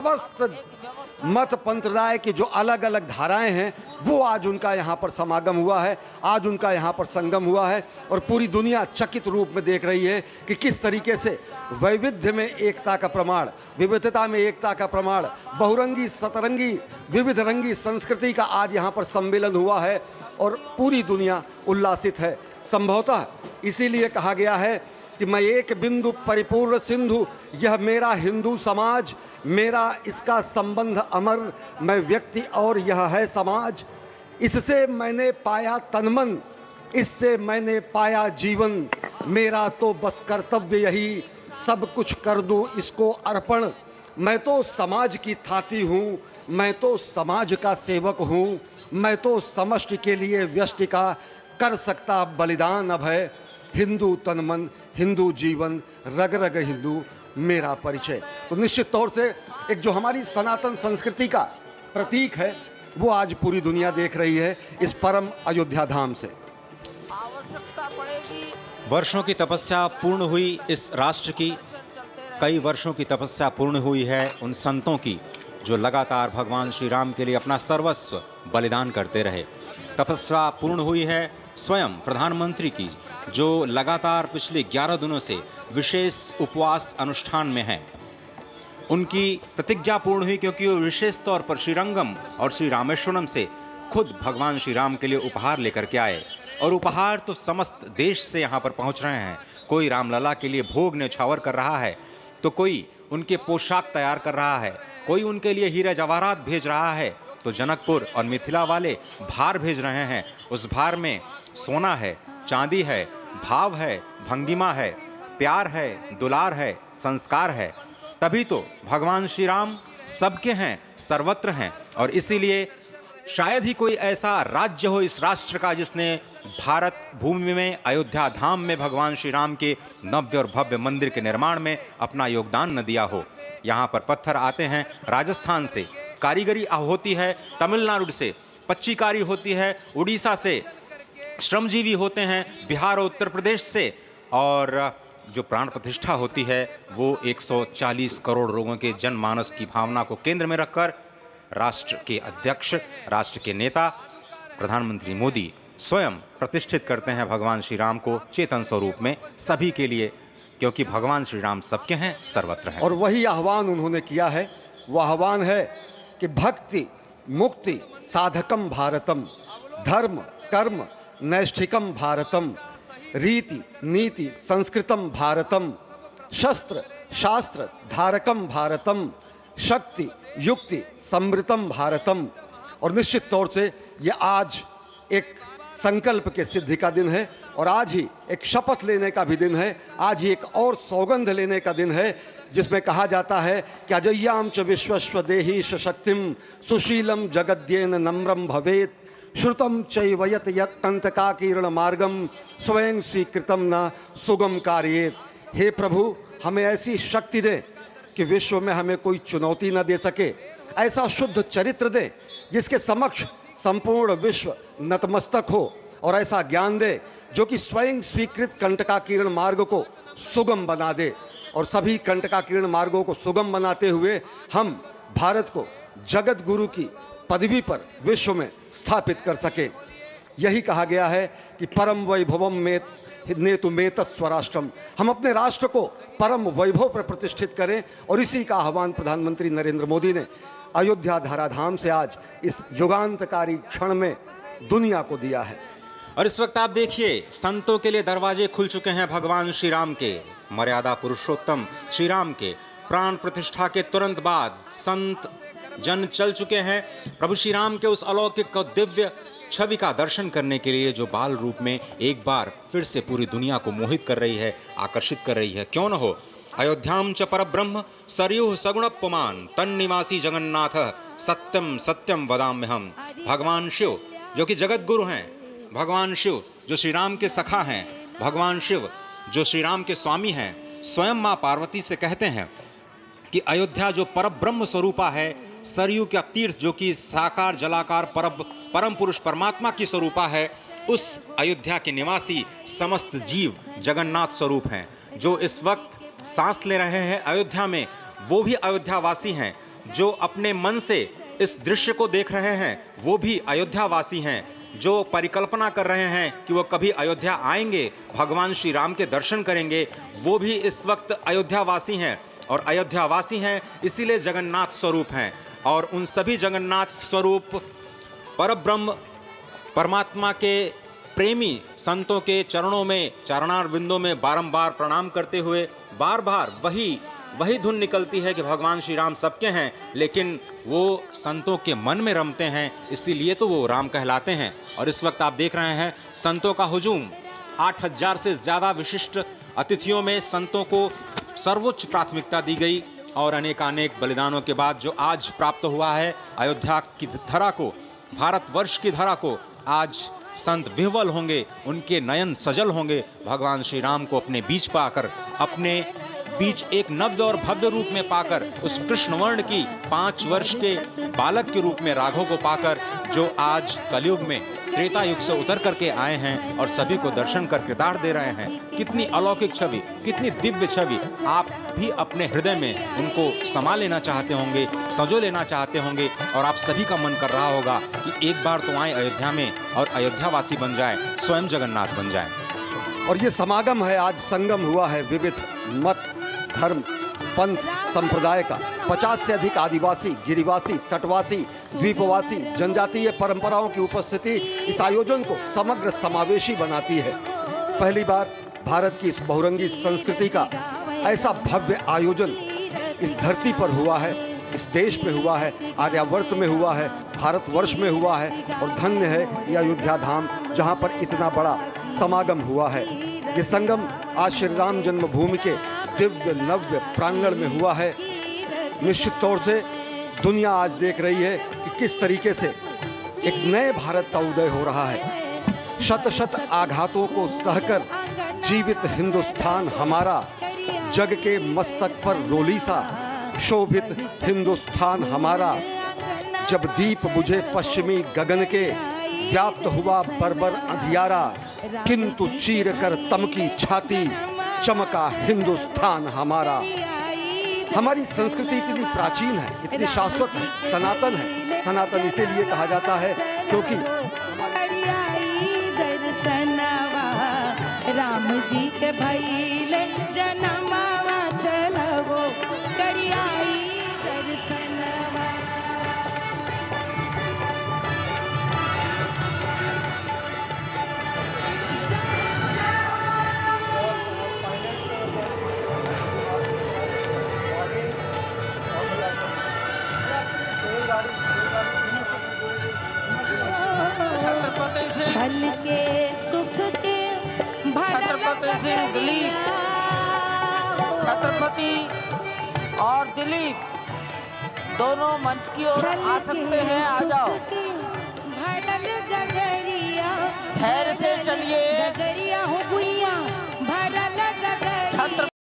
समस्त मत पंथराय की जो अलग अलग धाराएं हैं वो आज उनका यहाँ पर समागम हुआ है, आज उनका यहाँ पर संगम हुआ है और पूरी दुनिया चकित रूप में देख रही है कि किस तरीके से वैविध्य में एकता का प्रमाण, विविधता में एकता का प्रमाण, बहुरंगी सतरंगी विविध रंगी संस्कृति का आज यहाँ पर सम्मेलन हुआ है और पूरी दुनिया उल्लासित है। संभवतः इसीलिए कहा गया है कि मैं एक बिंदु परिपूर्ण सिंधु, यह मेरा हिंदू समाज, मेरा इसका संबंध अमर, मैं व्यक्ति और यह है समाज। इससे मैंने पाया तनमन, इससे मैंने पाया जीवन, मेरा तो बस कर्तव्य यही, सब कुछ कर दूं इसको अर्पण। मैं तो समाज की थाती हूँ, मैं तो समाज का सेवक हूँ, मैं तो समष्टि के लिए व्यष्टि का कर सकता बलिदान अब है। हिंदू तनमन, हिंदू जीवन, रग रग हिंदू मेरा परिचय। तो निश्चित तौर से एक जो हमारी सनातन संस्कृति का प्रतीक है वो आज पूरी दुनिया देख रही है इस परम अयोध्या धाम से। वर्षों की तपस्या पूर्ण हुई इस राष्ट्र की, कई वर्षों की तपस्या पूर्ण हुई है उन संतों की जो लगातार भगवान श्री राम के लिए अपना सर्वस्व बलिदान करते रहे। तपस्या पूर्ण हुई है स्वयं प्रधानमंत्री की जो लगातार पिछले 11 दिनों से विशेष उपवास अनुष्ठान में हैं। उनकी प्रतिज्ञा पूर्ण हुई क्योंकि वो विशेष तौर पर श्रीरंगम और श्री रामेश्वरम से खुद भगवान श्री राम के लिए उपहार लेकर के आए और उपहार तो समस्त देश से यहाँ पर पहुँच रहे हैं। कोई रामलला के लिए भोग न्यौछावर कर रहा है, तो कोई उनके पोशाक तैयार कर रहा है, कोई उनके लिए हीरे जवाहरात भेज रहा है, तो जनकपुर और मिथिला वाले भार भेज रहे हैं। उस भार में सोना है, चांदी है, भाव है, भंगिमा है, प्यार है, दुलार है, संस्कार है। तभी तो भगवान श्री राम सबके हैं, सर्वत्र हैं। और इसीलिए शायद ही कोई ऐसा राज्य हो इस राष्ट्र का जिसने भारत भूमि में अयोध्या धाम में भगवान श्री राम के नव्य और भव्य मंदिर के निर्माण में अपना योगदान न दिया हो। यहाँ पर पत्थर आते हैं राजस्थान से, कारीगरी होती है तमिलनाडु से, पच्चीकारी होती है उड़ीसा से, श्रमजीवी होते हैं बिहार और उत्तर प्रदेश से, और जो प्राण प्रतिष्ठा होती है वो 140 करोड़ लोगों के जनमानस की भावना को केंद्र में रखकर राष्ट्र के अध्यक्ष, राष्ट्र के नेता प्रधानमंत्री मोदी स्वयं प्रतिष्ठित करते हैं भगवान श्री राम को चेतन स्वरूप में सभी के लिए, क्योंकि भगवान श्री राम सबके हैं, सर्वत्र हैं। और वही आह्वान उन्होंने किया है, वह आह्वान है कि भक्ति मुक्ति साधकम भारतम, धर्म कर्म नैष्ठिकम भारतम, रीति नीति संस्कृतम भारतम, शस्त्र शास्त्र धारकम भारतम, शक्ति युक्ति समृतम भारतम। और निश्चित तौर से ये आज एक संकल्प के सिद्धि का दिन है और आज ही एक शपथ लेने का भी दिन है, आज ही एक और सौगंध लेने का दिन है जिसमें कहा जाता है कि अजय्याम च विश्वस्व देही शक्तिम सुशीलम जगद्येन नम्रम भवेत, श्रुतम चैवयत यत्कंटकाकीर्ण मार्गम स्वयं स्वीकृतम न सुगम कार्येत। हे प्रभु, हमें ऐसी शक्ति दे कि विश्व में हमें कोई चुनौती न दे सके, ऐसा शुद्ध चरित्र दे जिसके समक्ष संपूर्ण विश्व नतमस्तक हो, और ऐसा ज्ञान दे जो कि स्वयं स्वीकृत कंटकाकीर्ण मार्ग को सुगम बना दे, और सभी कंटकाकीर्ण मार्गों को सुगम बनाते हुए हम भारत को जगत गुरु की पदवी पर विश्व में स्थापित कर सके। यही कहा गया है कि परम वैभवम में नेतु मेतत् स्वराष्ट्रम, हम अपने राष्ट्र को परम वैभव पर प्रतिष्ठित करें, और इसी का आह्वान प्रधानमंत्री नरेंद्र मोदी ने अयोध्या धराधाम से आज इस युगांतकारी क्षण में दुनिया को दिया है। और इस वक्त आप देखिए संतों के लिए दरवाजे खुल चुके हैं भगवान श्री राम के, मर्यादा पुरुषोत्तम श्री राम के प्राण प्रतिष्ठा के तुरंत बाद संत जन चल चुके हैं प्रभु श्री राम के उस अलौकिक और दिव्य छवि का दर्शन करने के लिए जो बाल रूप में एक बार फिर से पूरी दुनिया को मोहित कर रही है, आकर्षित कर रही है। क्यों न हो, अयोध्याम च परब्रह्म सरयुः सगुणपुमान् तन्निवासी जगन्नाथ सत्यम सत्यम वदाम्यहम्। भगवान शिव जो कि जगत गुरु हैं, भगवान शिव जो श्री राम के सखा हैं, भगवान शिव जो श्री राम के स्वामी हैं, स्वयं माँ पार्वती से कहते हैं कि अयोध्या जो परब्रह्म स्वरूपा है, सरयू का तीर्थ जो कि साकार जलाकार परम पुरुष परमात्मा की स्वरूपा है, उस अयोध्या के निवासी समस्त जीव जगन्नाथ स्वरूप हैं। जो इस वक्त सांस ले रहे हैं अयोध्या में, वो भी अयोध्यावासी हैं। जो अपने मन से इस दृश्य को देख रहे हैं वो भी अयोध्यावासी हैं, जो परिकल्पना कर रहे हैं कि वो कभी अयोध्या आएंगे, भगवान श्री राम के दर्शन करेंगे, वो भी इस वक्त अयोध्यावासी हैं। और अयोध्यावासी हैं इसीलिए जगन्नाथ स्वरूप हैं। और उन सभी जगन्नाथ स्वरूप परब्रह्म परमात्मा के प्रेमी संतों के चरणों में, चरणार बिंदों में बारंबार प्रणाम करते हुए बार बार वही धुन निकलती है कि भगवान श्री राम सबके हैं, लेकिन वो संतों के मन में रमते हैं, इसीलिए तो वो राम कहलाते हैं। और इस वक्त आप देख रहे हैं संतों का हुजूम, 8000 से ज्यादा विशिष्ट अतिथियों में संतों को सर्वोच्च प्राथमिकता दी गई। और अनेकानेक बलिदानों के बाद जो आज प्राप्त हुआ है अयोध्या की धरा को, भारतवर्ष की धरा को, आज संत विह्वल होंगे, उनके नयन सजल होंगे, भगवान श्री राम को अपने बीच पाकर, अपने बीच एक नव्य और भव्य रूप में पाकर, उस कृष्ण वर्ण की 5 वर्ष के बालक के रूप में राघव को पाकर, जो आज कलयुग में त्रेता युग से उतर करके आए हैं और सभी को दर्शन कर कृतार्थ दे रहे हैं। कितनी अलौकिक छवि, कितनी दिव्य छवि। आप भी अपने हृदय में उनको समा लेना चाहते होंगे, संजो लेना चाहते होंगे, और आप सभी का मन कर रहा होगा कि एक बार तो आए अयोध्या में और अयोध्यावासी बन जाए, स्वयं जगन्नाथ बन जाए। और ये समागम है, आज संगम हुआ है विविध मत, धर्म, पंथ, संप्रदाय का। 50 से अधिक आदिवासी, गिरिवासी, तटवासी, द्वीपवासी, जनजातीय परंपराओं की उपस्थिति इस आयोजन को समग्र समावेशी बनाती है। पहली बार भारत की इस बहुरंगी संस्कृति का ऐसा भव्य आयोजन इस धरती पर हुआ है, इस देश में हुआ है, आर्यावर्त में हुआ है, भारतवर्ष में हुआ है। और धन्य है ये अयोध्या धाम जहाँ पर इतना बड़ा समागम हुआ है। ये संगम आज श्री राम जन्मभूमि के दिव्य नव्य प्रांगण में हुआ है। निश्चित तौर से दुनिया आज देख रही है कि किस तरीके से एक नए भारत का उदय हो रहा है। शत शत आघातों को सहकर जीवित हिंदुस्तान हमारा, जग के मस्तक पर रोली सा शोभित हिंदुस्तान हमारा। जब दीप बुझे पश्चिमी गगन के, व्याप्त हुआ बर्बर अंधियारा, किंतु चीर कर तमकी छाती, चमका हिंदुस्तान हमारा। हमारी संस्कृति इतनी प्राचीन है, इतनी शाश्वत है, सनातन है। सनातन इसीलिए कहा जाता है क्योंकि राम जी के भइले जनमवा चलवो करियाई दर्शनवा। छल के सुख के छत्रपति सिंह दिलीप, छत्रपति और दिलीप दोनों मंच की ओर आ सकते हैं, आ जाओ।